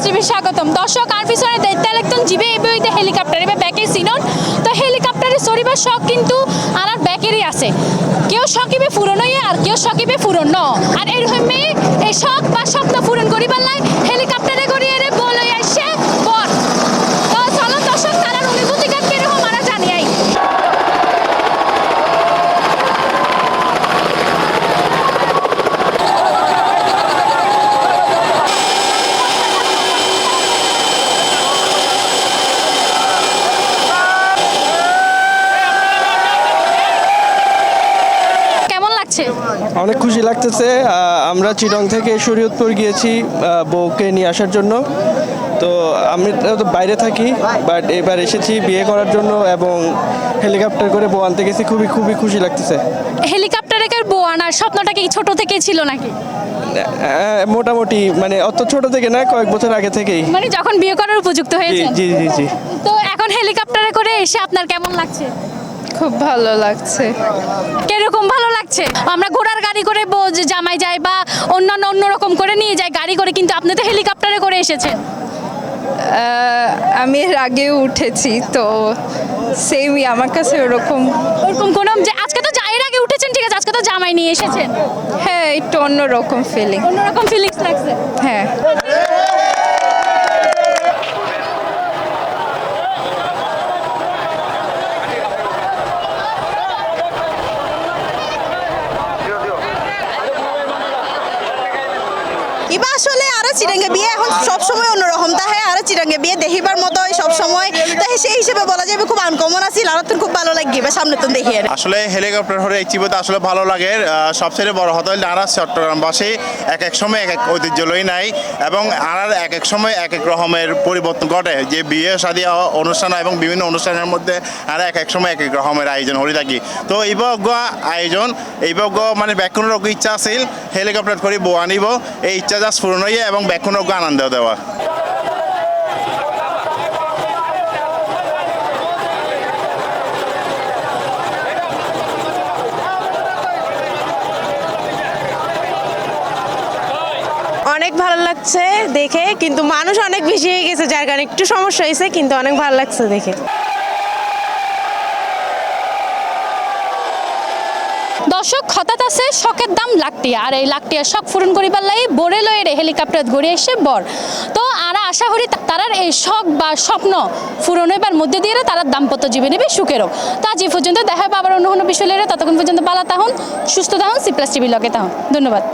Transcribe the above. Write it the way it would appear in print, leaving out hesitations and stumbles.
TV স্বাগতম দর্শক আর পিছনে দেখতে লাগতেন জিবে এবিতে হেলিকপ্টার এবার ব্যাকে সিনন তো হেলিকপ্টারে চড়িবার শখ কিন্তু আর ব্যাকেরই আছে কেউ শখিবে পূরণ হয়ে আর কেউ শখিবে পূরণ ন আর এরকম এই শখ বা স্বপ্ন পূরণ করিবার লাই হেলিকপ্টারে করে এরে বলে আসছে বর তো চলো দর্শক তার অনুভূতি গান কিরকম আমরা জানি আই অনেক খুশি লাগতেছে আমরা চিটং থেকে শরীয়তপুর গিয়েছি বউকে নিয়ে আসার জন্য তো আমি তো বাইরে থাকি বাট এবার এসেছি বিয়ে করার জন্য এবং হেলিকপ্টার করে বউ আনতে গেছি খুবই খুবই খুশি লাগতেছে। হেলিকপ্টারে বউ আনার স্বপ্নটা কি ছোট থেকেই ছিল নাকি? মোটামুটি মানে অত ছোট থেকে না কয়েক বছর আগে থেকেই মানে যখন বিয়ে করার উপযুক্ত হয়েছে। জি জি জি। তো এখন হেলিকপ্টারে করে এসে আপনার কেমন লাগছে? খুব ভালো লাগছে। কিরকম ভালো লাগছে? আমরা ঘোড়ার গাড়ি করে জামাই যাই বা অন্যান্য অন্যরকম করে নিয়ে যাই গাড়ি করে, কিন্তু আপনি তো হেলিকপ্টারে করে এসেছেন। আমি এর আগেও উঠেছি তো সেমই আমার কাছে ওরকম কোনো যে আজকে তো এর আগে উঠেছেন ঠিক আছে, আজকে তো জামাই নিয়ে এসেছেন। হ্যাঁ একটু অন্যরকম ফিলিংস লাগছে। হ্যাঁ ইবা আসলে আরো চিরাঙ্গে বিয়ে এখন সব সময় অন্যরকম তাহে আর চিরাঙ্গে বিয়ে দেখিবার মতো সব সময় তাহে সেই হিসেবে বলা যাবে খুব আনকমন আছিল আর তো খুব ভালো লাগবে সামনে তো দেখি আসলে হেলিকপ্টার হলে এই চিবোতে আসলে ভালো লাগে। সবচেয়ে বড় হতে হলে আর চট্টগ্রামবাসী এক এক সময় এক এক ঐতিহ্যলয় নাই এবং আর এক এক সময় এক এক রকমের পরিবর্তন ঘটে যে বিয়ে শাদী অনুষ্ঠান এবং বিভিন্ন অনুষ্ঠানের মধ্যে আর এক এক সময় এক এক রকমের আয়োজন হয়ে থাকি। তো এইবজ্ঞ আয়োজন এইবজ্ঞ মানে ব্যাকুণের ইচ্ছা আছিল হেলিকপ্টার করে বউ আনিব, এই ইচ্ছা জাস্ট পূরণ হইয়া এবং ব্যাকুণের আনন্দ দেওয়া। অনেক ভালো লাগছে দেখে, কিন্তু মানুষ অনেক বেশি হয়ে গেছে যার কারণে একটু সমস্যা হয়েছে, কিন্তু অনেক ভালো লাগছে দেখে। দর্শক হঠাৎ আছে শখের দাম লাখটিয়া আর এই লাখটিয়া শখ পূরণ করিবার লাগে বরে লয়ে হেলিকপ্টার ঘুরে এসে বর তো আর আশা করি তারার এই শখ বা স্বপ্ন পূরণ হইবার মধ্যে দিয়ে তারা দাম্পত্য জীবনে নেবে সুখেরও। তা যে পর্যন্ত দেখা হবে আবার অন্য কোনো বিষয় ততক্ষণ পর্যন্ত ভালো থাকুন, সুস্থ থাকুন, সি প্লাস টিভি লগে থাকুন। ধন্যবাদ।